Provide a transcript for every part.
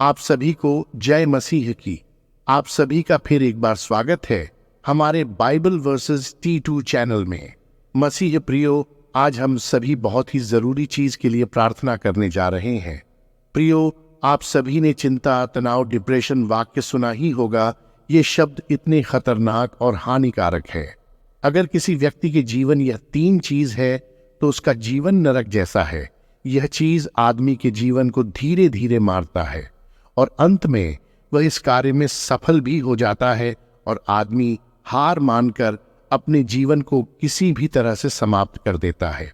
आप सभी को जय मसीह की। आप सभी का फिर एक बार स्वागत है हमारे बाइबल वर्सेस T2 चैनल में। मसीह प्रियो, आज हम सभी बहुत ही जरूरी चीज के लिए प्रार्थना करने जा रहे हैं। प्रियो, आप सभी ने चिंता, तनाव, डिप्रेशन वाक्य सुना ही होगा। ये शब्द इतने खतरनाक और हानिकारक है। अगर किसी व्यक्ति के जीवन यह तीन चीज है तो उसका जीवन नरक जैसा है। यह चीज आदमी के जीवन को धीरे धीरे मारता है और अंत में वह इस कार्य में सफल भी हो जाता है और आदमी हार मानकर अपने जीवन को किसी भी तरह से समाप्त कर देता है।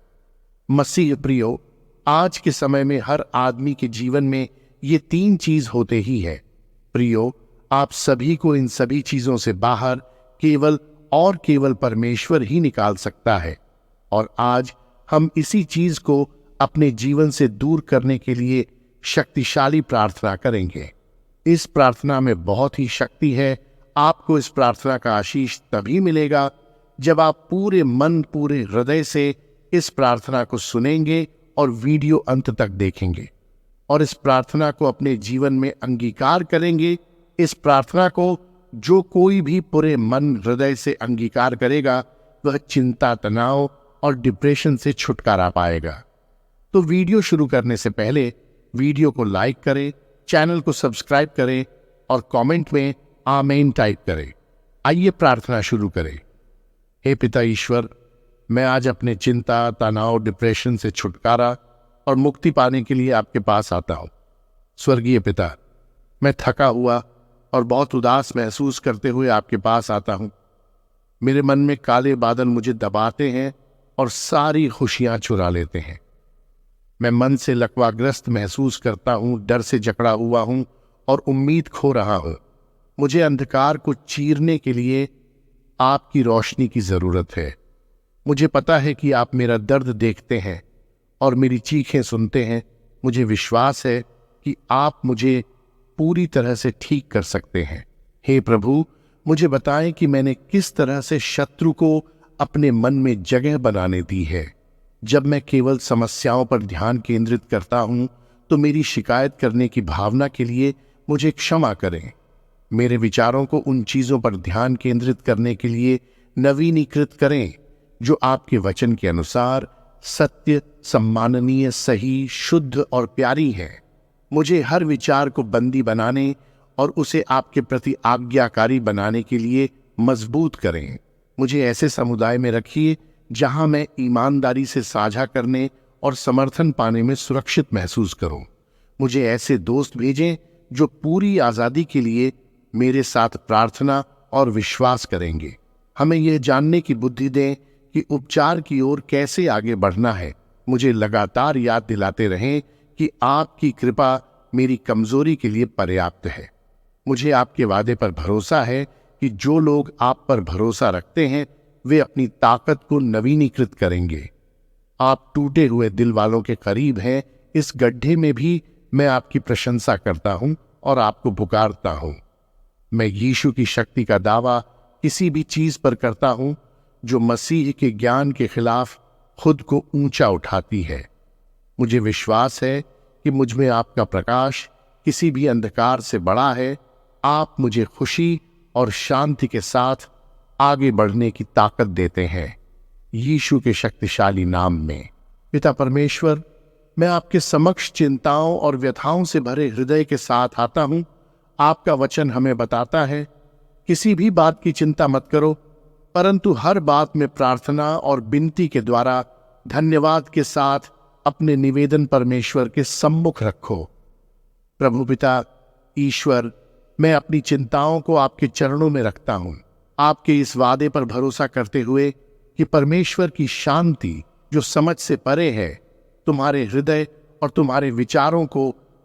मसीह प्रियो, आज के समय में हर आदमी के जीवन में ये तीन चीज होते ही है। प्रियो, आप सभी को इन सभी चीजों से बाहर केवल और केवल परमेश्वर ही निकाल सकता है। और आज हम इसी चीज को अपने जीवन से दूर करने के लिए शक्तिशाली प्रार्थना करेंगे। इस प्रार्थना में बहुत ही शक्ति है। आपको इस प्रार्थना का आशीष तभी मिलेगा जब आप पूरे मन, पूरे हृदय से इस प्रार्थना को सुनेंगे और वीडियो अंत तक देखेंगे और इस प्रार्थना को अपने जीवन में अंगीकार करेंगे। इस प्रार्थना को जो कोई भी पूरे मन, हृदय से अंगीकार करेगा वह चिंता, तनाव और डिप्रेशन से छुटकारा पाएगा। तो वीडियो शुरू करने से पहले वीडियो को लाइक करें, चैनल को सब्सक्राइब करें और कमेंट में आमीन टाइप करें। आइए प्रार्थना शुरू करें। हे पिता ईश्वर, मैं आज अपने चिंता, तनाव, डिप्रेशन से छुटकारा और मुक्ति पाने के लिए आपके पास आता हूं। स्वर्गीय पिता, मैं थका हुआ और बहुत उदास महसूस करते हुए आपके पास आता हूं। मेरे मन में काले बादल मुझे दबाते हैं और सारी खुशियां चुरा लेते हैं। मैं मन से लकवाग्रस्त महसूस करता हूं, डर से जकड़ा हुआ हूं और उम्मीद खो रहा हूं। मुझे अंधकार को चीरने के लिए आपकी रोशनी की जरूरत है। मुझे पता है कि आप मेरा दर्द देखते हैं और मेरी चीखें सुनते हैं। मुझे विश्वास है कि आप मुझे पूरी तरह से ठीक कर सकते हैं। हे प्रभु, मुझे बताएं कि मैंने किस तरह से शत्रु को अपने मन में जगह बनाने दी है। जब मैं केवल समस्याओं पर ध्यान केंद्रित करता हूं तो मेरी शिकायत करने की भावना के लिए मुझे क्षमा करें। मेरे विचारों को उन चीजों पर ध्यान केंद्रित करने के लिए नवीनीकृत करें जो आपके वचन के अनुसार सत्य, सम्माननीय, सही, शुद्ध और प्यारी है। मुझे हर विचार को बंदी बनाने और उसे आपके प्रति आज्ञाकारी बनाने के लिए मजबूत करें। मुझे ऐसे समुदाय में रखिए जहां मैं ईमानदारी से साझा करने और समर्थन पाने में सुरक्षित महसूस करूं। मुझे ऐसे दोस्त भेजें जो पूरी आजादी के लिए मेरे साथ प्रार्थना और विश्वास करेंगे। हमें यह जानने की बुद्धि दें कि उपचार की ओर कैसे आगे बढ़ना है। मुझे लगातार याद दिलाते रहें कि आपकी कृपा मेरी कमजोरी के लिए पर्याप्त है। मुझे आपके वादे पर भरोसा है कि जो लोग आप पर भरोसा रखते हैं वे अपनी ताकत को नवीनीकृत करेंगे। आप टूटे हुए दिल वालों के करीब हैं। इस गड्ढे में भी मैं आपकी प्रशंसा करता हूं और आपको पुकारता हूं। मैं यीशु की शक्ति का दावा किसी भी चीज पर करता हूं जो मसीह के ज्ञान के खिलाफ खुद को ऊंचा उठाती है। मुझे विश्वास है कि मुझ में आपका प्रकाश किसी भी अंधकार से बड़ा है। आप मुझे खुशी और शांति के साथ आगे बढ़ने की ताकत देते हैं, यीशु के शक्तिशाली नाम में। पिता परमेश्वर, मैं आपके समक्ष चिंताओं और व्यथाओं से भरे हृदय के साथ आता हूं। आपका वचन हमें बताता है, किसी भी बात की चिंता मत करो, परंतु हर बात में प्रार्थना और विनती के द्वारा धन्यवाद के साथ अपने निवेदन परमेश्वर के सम्मुख रखो। प्रभु पिता ईश्वर, मैं अपनी चिंताओं को आपके चरणों में रखता हूं, आपके इस वादे पर भरोसा करते हुए कि परमेश्वर की शांति जो समझ से परे है तुम्हारे हृदय और तुम्हारे विचारों को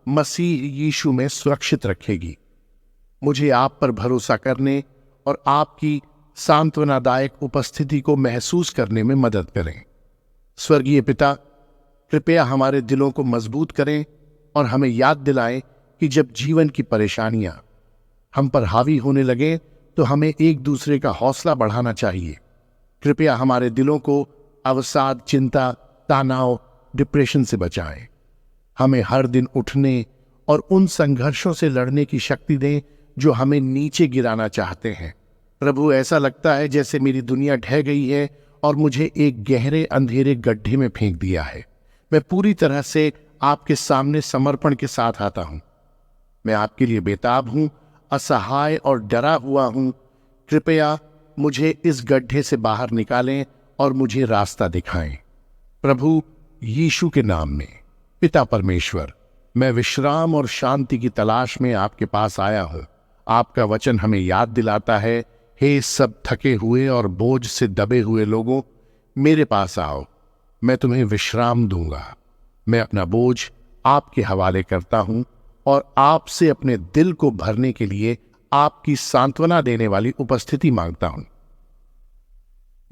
मसीह यीशु में सुरक्षित रखेगी। मुझे आप पर भरोसा करने और आपकी सांत्वनादायक उपस्थिति को महसूस करने में मदद करें। स्वर्गीय पिता, कृपया हमारे दिलों को मजबूत करें और हमें याद दिलाएं कि जब जीवन की परेशानियां हम पर हावी होने लगे तो हमें एक दूसरे का हौसला बढ़ाना चाहिए। कृपया हमारे दिलों को अवसाद, चिंता, तनाव, डिप्रेशन से बचाएं। हमें हर दिन उठने और उन संघर्षों से लड़ने की शक्ति दें जो हमें नीचे गिराना चाहते हैं। प्रभु, ऐसा लगता है जैसे मेरी दुनिया ढह गई है और मुझे एक गहरे अंधेरे गड्ढे में फेंक दिया है। मैं पूरी तरह से आपके सामने समर्पण के साथ आता हूं। मैं आपके लिए बेताब हूं, असहाय और डरा हुआ हूं। कृपया मुझे इस गड्ढे से बाहर निकालें और मुझे रास्ता दिखाएं। प्रभु यीशु के नाम में। पिता परमेश्वर, मैं विश्राम और शांति की तलाश में आपके पास आया हूं। आपका वचन हमें याद दिलाता है, हे सब थके हुए और बोझ से दबे हुए लोगों, मेरे पास आओ, मैं तुम्हें विश्राम दूंगा। मैं अपना बोझ आपके हवाले करता हूं और आपसे अपने दिल को भरने के लिए आपकी सांत्वना देने वाली उपस्थिति मांगता हूं।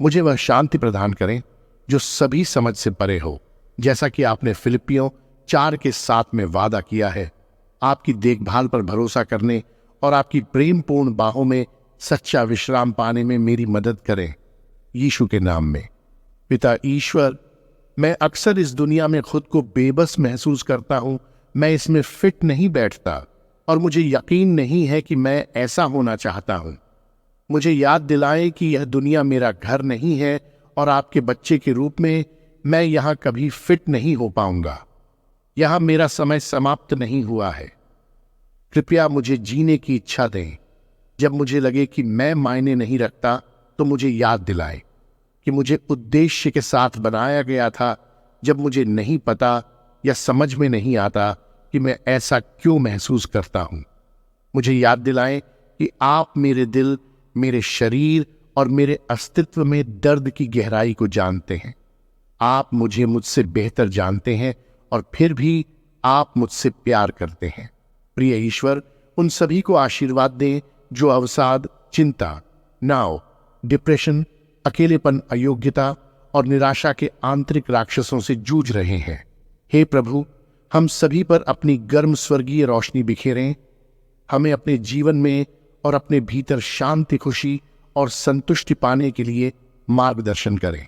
मुझे वह शांति प्रदान करें जो सभी समझ से परे हो, जैसा कि आपने फिलिपियों 4:7 में वादा किया है। आपकी देखभाल पर भरोसा करने और आपकी प्रेमपूर्ण बाहों में सच्चा विश्राम पाने में मेरी मदद करें, यीशु के नाम में। पिता ईश्वर, मैं अक्सर इस दुनिया में खुद को बेबस महसूस करता हूं। मैं इसमें फिट नहीं बैठता और मुझे यकीन नहीं है कि मैं ऐसा होना चाहता हूं। मुझे याद दिलाएं कि यह दुनिया मेरा घर नहीं है और आपके बच्चे के रूप में मैं यहां कभी फिट नहीं हो पाऊंगा। यहां मेरा समय समाप्त नहीं हुआ है। कृपया मुझे जीने की इच्छा दें। जब मुझे लगे कि मैं मायने नहीं रखता, तो मुझे याद दिलाएं कि मुझे उद्देश्य के साथ बनाया गया था। जब मुझे नहीं पता या समझ में नहीं आता कि मैं ऐसा क्यों महसूस करता हूं, मुझे याद दिलाएं कि आप मेरे दिल, मेरे शरीर और मेरे अस्तित्व में दर्द की गहराई को जानते हैं। आप मुझे मुझसे बेहतर जानते हैं और फिर भी आप मुझसे प्यार करते हैं। प्रिय ईश्वर, उन सभी को आशीर्वाद दें जो अवसाद, चिंता, नाव, डिप्रेशन, अकेलेपन, अयोग्यता और निराशा के आंतरिक राक्षसों से जूझ रहे हैं। हे प्रभु, हम सभी पर अपनी गर्म स्वर्गीय रोशनी बिखेरें। हमें अपने जीवन में और अपने भीतर शांति, खुशी और संतुष्टि पाने के लिए मार्गदर्शन करें।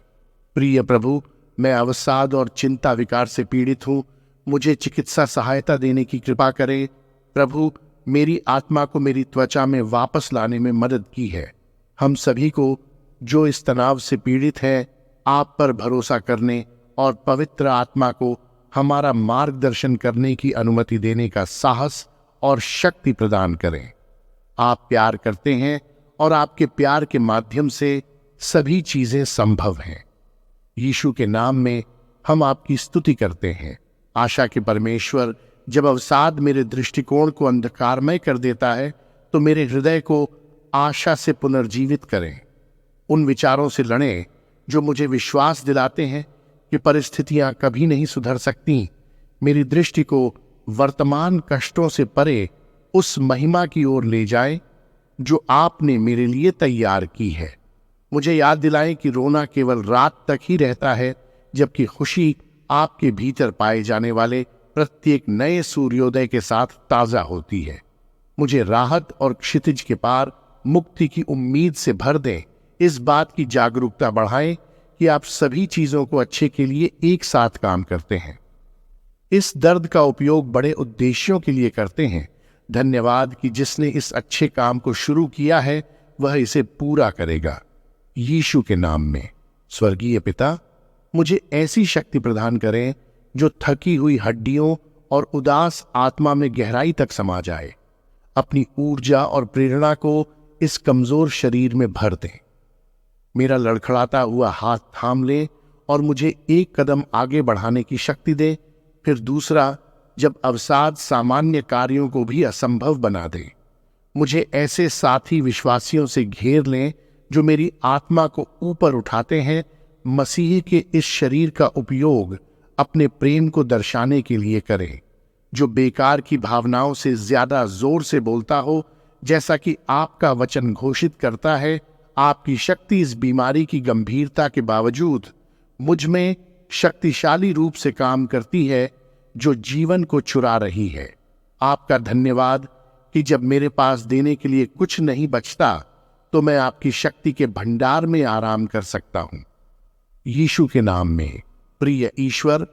प्रिय प्रभु, मैं अवसाद और चिंता विकार से पीड़ित हूं। मुझे चिकित्सा सहायता देने की कृपा करें। प्रभु, मेरी आत्मा को मेरी त्वचा में वापस लाने में मदद की है। हम सभी को जो इस तनाव से पीड़ित है, आप पर भरोसा करने और पवित्र आत्मा को हमारा मार्गदर्शन करने की अनुमति देने का साहस और शक्ति प्रदान करें। आप प्यार करते हैं और आपके प्यार के माध्यम से सभी चीजें संभव हैं। यीशु के नाम में हम आपकी स्तुति करते हैं। आशा के परमेश्वर, जब अवसाद मेरे दृष्टिकोण को अंधकारमय कर देता है, तो मेरे हृदय को आशा से पुनर्जीवित करें। उन विचारों से लड़ें जो मुझे विश्वास दिलाते हैं कि परिस्थितियां कभी नहीं सुधर सकती। मेरी दृष्टि को वर्तमान कष्टों से परे उस महिमा की ओर ले जाएं जो आपने मेरे लिए तैयार की है। मुझे याद दिलाएं कि रोना केवल रात तक ही रहता है, जबकि खुशी आपके भीतर पाए जाने वाले प्रत्येक नए सूर्योदय के साथ ताजा होती है। मुझे राहत और क्षितिज के पार मुक्ति की उम्मीद से भर दें। इस बात की जागरूकता बढ़ाएं कि आप सभी चीजों को अच्छे के लिए एक साथ काम करते हैं। इस दर्द का उपयोग बड़े उद्देश्यों के लिए करते हैं। धन्यवाद कि जिसने इस अच्छे काम को शुरू किया है, वह इसे पूरा करेगा। यीशु के नाम में। स्वर्गीय पिता, मुझे ऐसी शक्ति प्रदान करें जो थकी हुई हड्डियों और उदास आत्मा में गहराई तक समा जाए। अपनी ऊर्जा और प्रेरणा को इस कमजोर शरीर में भर दें। मेरा लड़खड़ाता हुआ हाथ थाम ले और मुझे एक कदम आगे बढ़ाने की शक्ति दे, फिर दूसरा, जब अवसाद सामान्य कार्यों को भी असंभव बना दे। मुझे ऐसे साथी विश्वासियों से घेर लें जो मेरी आत्मा को ऊपर उठाते हैं। मसीह के इस शरीर का उपयोग अपने प्रेम को दर्शाने के लिए करें, जो बेकार की भावनाओं से ज्यादा जोर से बोलता हो, जैसा कि आपका वचन घोषित करता है। आपकी शक्ति इस बीमारी की गंभीरता के बावजूद मुझ में शक्तिशाली रूप से काम करती है, जो जीवन को चुरा रही है। आपका धन्यवाद कि जब मेरे पास देने के लिए कुछ नहीं बचता, तो मैं आपकी शक्ति के भंडार में आराम कर सकता हूं। यीशु के नाम में। प्रिय ईश्वर,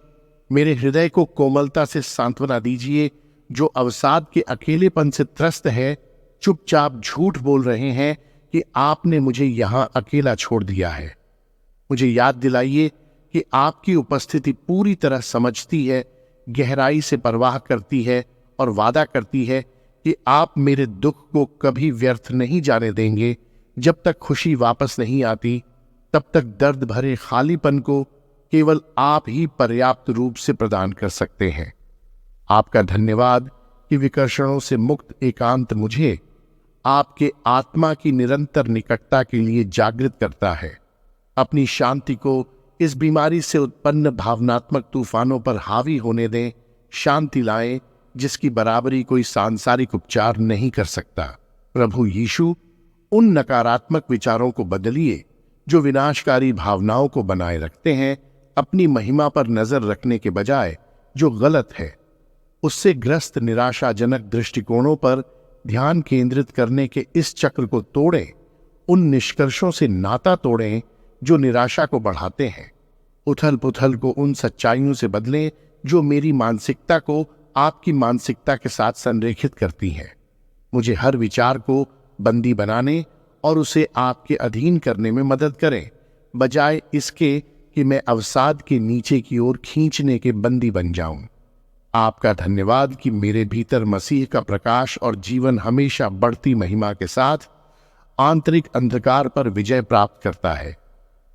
मेरे हृदय को कोमलता से सांत्वना दीजिए, जो अवसाद के अकेलेपन से त्रस्त है, चुपचाप झूठ बोल रहे हैं कि आपने मुझे यहां अकेला छोड़ दिया है। मुझे याद दिलाइए कि आपकी उपस्थिति पूरी तरह समझती है, गहराई से परवाह करती है और वादा करती है कि आप मेरे दुख को कभी व्यर्थ नहीं जाने देंगे। जब तक खुशी वापस नहीं आती, तब तक दर्द भरे खालीपन को केवल आप ही पर्याप्त रूप से प्रदान कर सकते हैं। आपका धन्यवाद कि विकर्षणों से मुक्त एकांत मुझे आपके आत्मा की निरंतर निकटता के लिए जागृत करता है। अपनी शांति को इस बीमारी से उत्पन्न भावनात्मक तूफानों पर हावी होने दें। शांति लाएं जिसकी बराबरी कोई सांसारिक उपचार नहीं कर सकता। प्रभु यीशु, उन नकारात्मक विचारों को बदलिए जो विनाशकारी भावनाओं को बनाए रखते हैं। अपनी महिमा पर नजर रखने के बजाय जो गलत है उससे ग्रस्त निराशाजनक दृष्टिकोणों पर ध्यान केंद्रित करने के इस चक्र को तोड़ें। उन निष्कर्षों से नाता तोड़ें जो निराशा को बढ़ाते हैं। उथल पुथल को उन सच्चाइयों से बदलें जो मेरी मानसिकता को आपकी मानसिकता के साथ संरेखित करती हैं। मुझे हर विचार को बंदी बनाने और उसे आपके अधीन करने में मदद करें, बजाय इसके कि मैं अवसाद के नीचे की ओर खींचने के बंदी बन जाऊं। आपका धन्यवाद कि मेरे भीतर मसीह का प्रकाश और जीवन हमेशा बढ़ती महिमा के साथ आंतरिक अंधकार पर विजय प्राप्त करता है।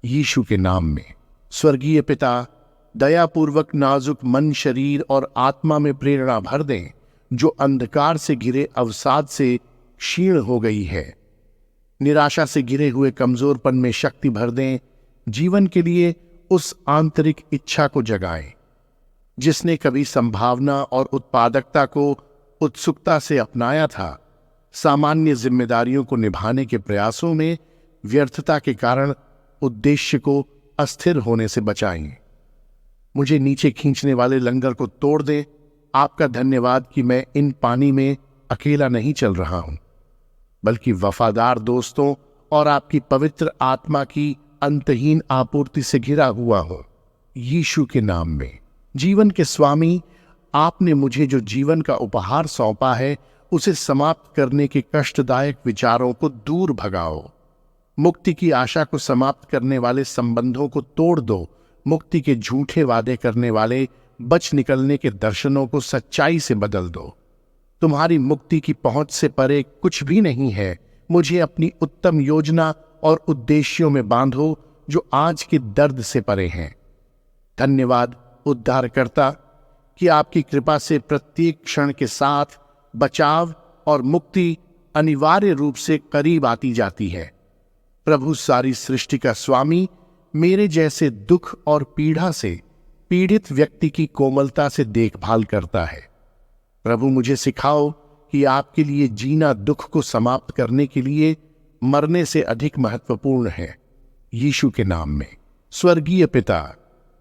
यीशु के नाम में। स्वर्गीय पिता, दयापूर्वक नाजुक मन, शरीर और आत्मा में प्रेरणा भर दें जो अंधकार से घिरे अवसाद से क्षीण हो गई है। निराशा से घिरे हुए कमजोरपन में शक्ति भर दें। जीवन के लिए उस आंतरिक इच्छा को जगाएं जिसने कभी संभावना और उत्पादकता को उत्सुकता से अपनाया था। सामान्य जिम्मेदारियों को निभाने के प्रयासों में व्यर्थता के कारण उद्देश्य को अस्थिर होने से बचाएं। मुझे नीचे खींचने वाले लंगर को तोड़ दें। आपका धन्यवाद कि मैं इन पानी में अकेला नहीं चल रहा हूं, बल्कि वफादार दोस्तों और आपकी पवित्र आत्मा की अंतहीन आपूर्ति से घिरा हुआ हूं। यीशु के नाम में। जीवन के स्वामी, आपने मुझे जो जीवन का उपहार सौंपा है उसे समाप्त करने के कष्टदायक विचारों को दूर भगाओ। मुक्ति की आशा को समाप्त करने वाले संबंधों को तोड़ दो। मुक्ति के झूठे वादे करने वाले बच निकलने के दर्शनों को सच्चाई से बदल दो। तुम्हारी मुक्ति की पहुंच से परे कुछ भी नहीं है। मुझे अपनी उत्तम योजना और उद्देश्यों में बांधो जो आज के दर्द से परे हैं। धन्यवाद उद्धारकर्ता कि आपकी कृपा से प्रत्येक क्षण के साथ बचाव और मुक्ति अनिवार्य रूप से करीब आती जाती है। प्रभु, सारी सृष्टि का स्वामी, मेरे जैसे दुख और पीड़ा से पीड़ित व्यक्ति की कोमलता से देखभाल करता है। प्रभु, मुझे सिखाओ कि आपके लिए जीना दुख को समाप्त करने के लिए मरने से अधिक महत्वपूर्ण है। यीशु के नाम में। स्वर्गीय पिता,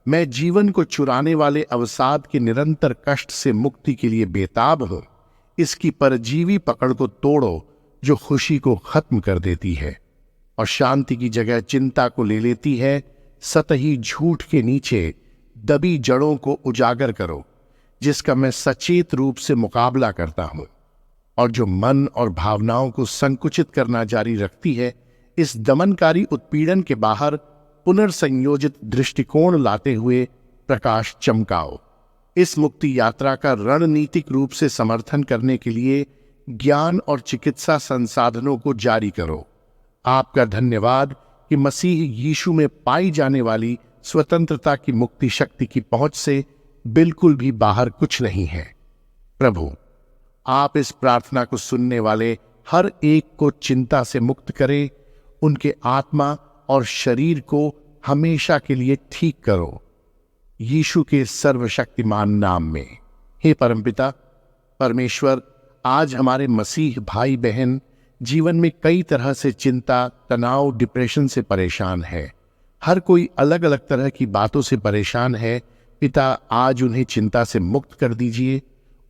मैं जीवन को चुराने वाले अवसाद के निरंतर कष्ट से मुक्ति के लिए बेताब हूं। इसकी परजीवी पकड़ को तोड़ो जो खुशी को खत्म कर देती है और शांति की जगह चिंता को ले लेती है। सतही झूठ के नीचे दबी जड़ों को उजागर करो जिसका मैं सचेत रूप से मुकाबला करता हूं और जो मन और भावनाओं को संकुचित करना जारी रखती है। इस दमनकारी उत्पीड़न के बाहर पुनर्संयोजित दृष्टिकोण लाते हुए प्रकाश चमकाओ। इस मुक्ति यात्रा का रणनीतिक रूप से समर्थन करने के लिए ज्ञान और चिकित्सा संसाधनों को जारी करो। आपका धन्यवाद कि मसीह यीशु में पाई जाने वाली स्वतंत्रता की मुक्ति शक्ति की पहुंच से बिल्कुल भी बाहर कुछ नहीं है। प्रभु, आप इस प्रार्थना को सुनने वाले हर एक को चिंता से मुक्त करें। उनके आत्मा और शरीर को हमेशा के लिए ठीक करो। यीशु के सर्वशक्तिमान नाम में। हे परमपिता परमेश्वर, आज हमारे मसीह भाई बहन जीवन में कई तरह से चिंता, तनाव, डिप्रेशन से परेशान है। हर कोई अलग अलग तरह की बातों से परेशान है। पिता, आज उन्हें चिंता से मुक्त कर दीजिए।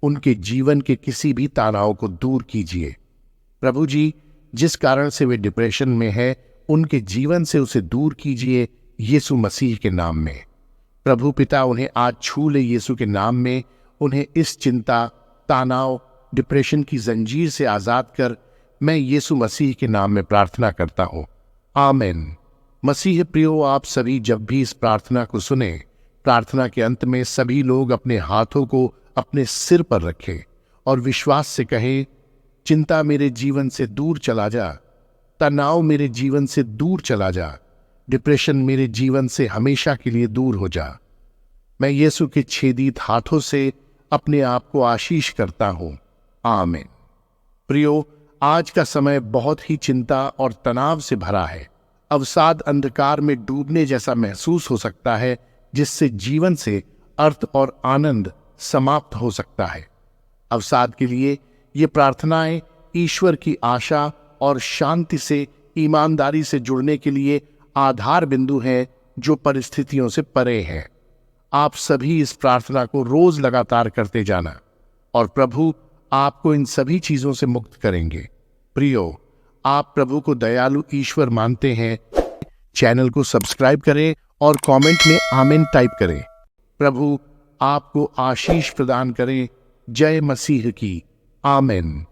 उनके जीवन के किसी भी तनाव को दूर कीजिए। प्रभु जी, जिस कारण से वे डिप्रेशन में है उनके जीवन से उसे दूर कीजिए यीशु मसीह के नाम में। प्रभु पिता, उन्हें आज छू ले यीशु के नाम में। उन्हें इस चिंता, तनाव, डिप्रेशन की जंजीर से आजाद कर, मैं यीशु मसीह के नाम में प्रार्थना करता हूँ, आमीन। मसीह प्रियो, आप सभी जब भी इस प्रार्थना को सुने, प्रार्थना के अंत में सभी लोग अपने हाथों को अपने सिर पर रखें और विश्वास से कहें, चिंता मेरे जीवन से दूर चला जा, तनाव मेरे जीवन से दूर चला जा, डिप्रेशन मेरे जीवन से हमेशा के लिए दूर हो जा। मैं यीशु के छेदित हाथों से अपने आप को आशीष करता हूं, आमीन। प्रियो, आज का समय बहुत ही चिंता और तनाव से भरा है। अवसाद अंधकार में डूबने जैसा महसूस हो सकता है, जिससे जीवन से अर्थ और आनंद समाप्त हो सकता है। अवसाद के लिए ये प्रार्थनाएं ईश्वर की आशा और शांति से ईमानदारी से जुड़ने के लिए आधार बिंदु हैं, जो परिस्थितियों से परे हैं। आप सभी इस प्रार्थना को रोज लगातार करते जाना और प्रभु आपको इन सभी चीजों से मुक्त करेंगे। प्रियो, आप प्रभु को दयालु ईश्वर मानते हैं, चैनल को सब्सक्राइब करें और कमेंट में आमीन टाइप करें। प्रभु आपको आशीष प्रदान करें। जय मसीह की, आमीन।